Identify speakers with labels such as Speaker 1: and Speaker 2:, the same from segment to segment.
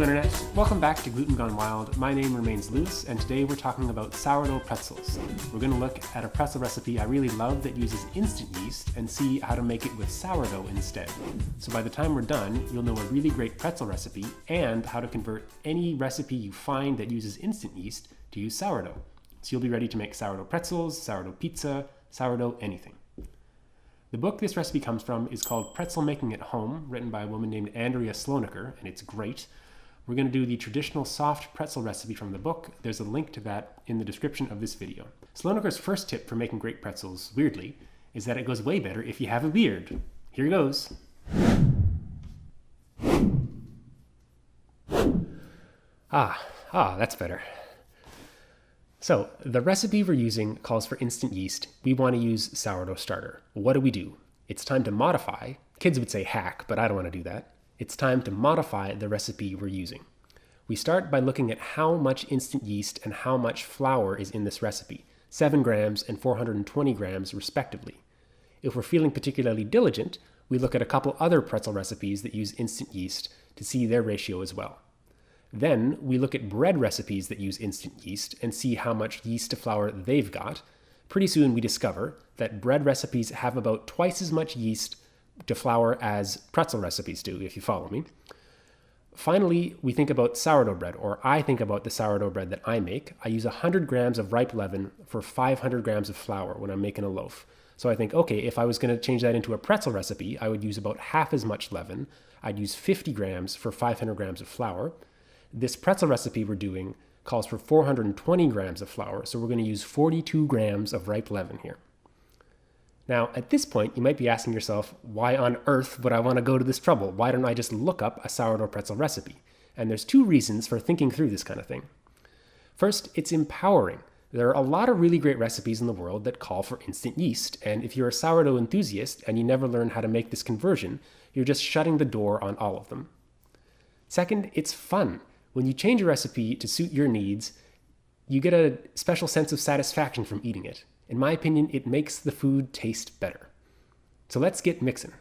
Speaker 1: Internet, welcome back to Gluten Gone Wild. My name remains Luce, and today we're talking about sourdough pretzels. We're going to look at a pretzel recipe I really love that uses instant yeast and see how to make it with sourdough instead. So by the time we're done, you'll know a really great pretzel recipe and how to convert any recipe you find that uses instant yeast to use sourdough. So you'll be ready to make sourdough pretzels, sourdough pizza, sourdough anything. The book this recipe comes from is called Pretzel Making at Home, written by a woman named Andrea Slonaker, and it's great. We're going to do the traditional soft pretzel recipe from the book. There's a link to that in the description of this video. Slonaker's first tip for making great pretzels, weirdly, is that it goes way better if you have a beard. Here goes. That's better. So, the recipe we're using calls for instant yeast. We want to use sourdough starter. What do? It's time to modify. Kids would say hack, but I don't want to do that. It's time to modify the recipe we're using. We start by looking at how much instant yeast and how much flour is in this recipe, 7 grams and 420 grams respectively. If we're feeling particularly diligent, we look at a couple other pretzel recipes that use instant yeast to see their ratio as well. Then we look at bread recipes that use instant yeast and see how much yeast to flour they've got. Pretty soon we discover that bread recipes have about twice as much yeast to flour as pretzel recipes do, if you follow me. Finally, we think about sourdough bread, or I think about the sourdough bread that I make. I use 100 grams of ripe leaven for 500 grams of flour when I'm making a loaf. So I think, okay, if I was going to change that into a pretzel recipe, I would use about half as much leaven. I'd use 50 grams for 500 grams of flour. This pretzel recipe we're doing calls for 420 grams of flour, so we're going to use 42 grams of ripe leaven here. Now, at this point, you might be asking yourself, why on earth would I want to go to this trouble? Why don't I just look up a sourdough pretzel recipe? And there's two reasons for thinking through this kind of thing. First, it's empowering. There are a lot of really great recipes in the world that call for instant yeast, and if you're a sourdough enthusiast and you never learn how to make this conversion, you're just shutting the door on all of them. Second, it's fun. When you change a recipe to suit your needs, you get a special sense of satisfaction from eating it. In my opinion, it makes the food taste better. So let's get mixing.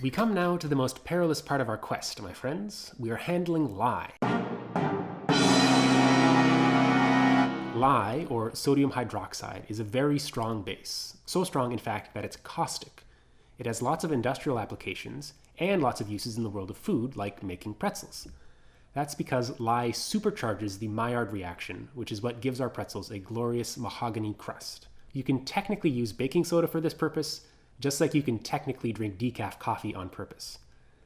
Speaker 1: We come now to the most perilous part of our quest, my friends. We are handling lye. Lye, or sodium hydroxide, is a very strong base. So strong, in fact, that it's caustic. It has lots of industrial applications and lots of uses in the world of food, like making pretzels. That's because lye supercharges the Maillard reaction, which is what gives our pretzels a glorious mahogany crust. You can technically use baking soda for this purpose, just like you can technically drink decaf coffee on purpose.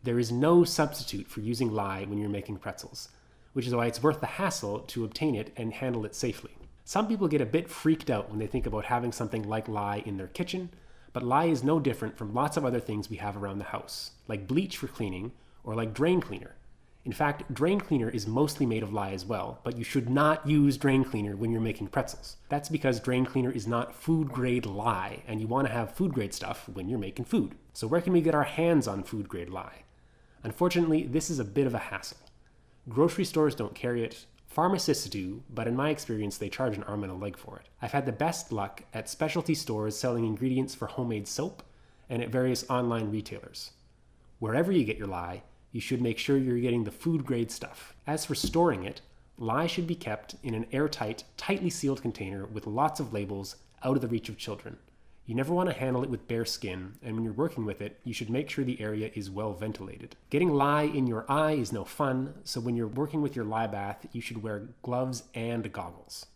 Speaker 1: There is no substitute for using lye when you're making pretzels, which is why it's worth the hassle to obtain it and handle it safely. Some people get a bit freaked out when they think about having something like lye in their kitchen, but lye is no different from lots of other things we have around the house, like bleach for cleaning or like drain cleaner. In fact, drain cleaner is mostly made of lye as well, but you should not use drain cleaner when you're making pretzels. That's because drain cleaner is not food grade lye, and you want to have food grade stuff when you're making food. So where can we get our hands on food grade lye? Unfortunately, this is a bit of a hassle. Grocery stores don't carry it. Pharmacists do, but in my experience, they charge an arm and a leg for it. I've had the best luck at specialty stores selling ingredients for homemade soap and at various online retailers. Wherever you get your lye, you should make sure you're getting the food grade stuff. As for storing it, lye should be kept in an airtight, tightly sealed container with lots of labels out of the reach of children. You never want to handle it with bare skin, and when you're working with it, you should make sure the area is well ventilated. Getting lye in your eye is no fun, so when you're working with your lye bath, you should wear gloves and goggles.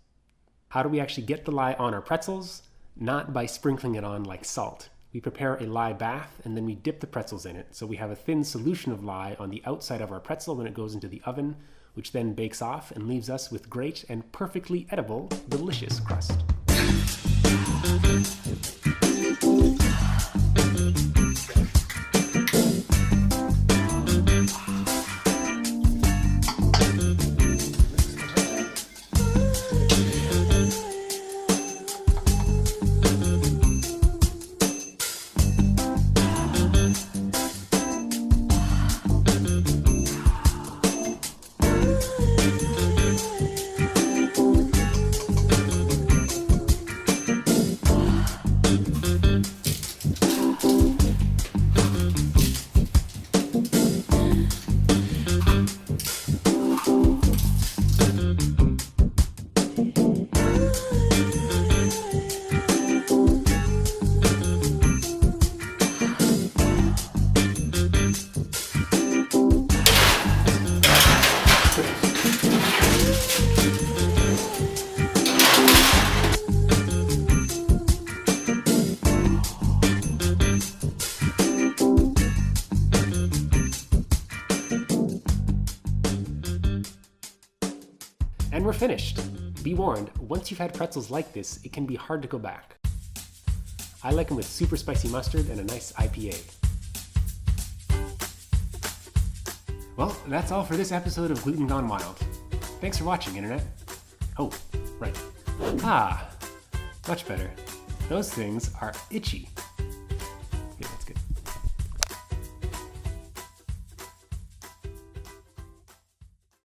Speaker 1: How do we actually get the lye on our pretzels? Not by sprinkling it on like salt. We prepare a lye bath, and then we dip the pretzels in it, so we have a thin solution of lye on the outside of our pretzel when it goes into the oven, which then bakes off and leaves us with great and perfectly edible, delicious crust. And we're finished. Be warned, once you've had pretzels like this, it can be hard to go back. I like them with super spicy mustard and a nice IPA. Well, that's all for this episode of Gluten Gone Wild. Thanks for watching, Internet. Oh, right. Much better. Those things are itchy.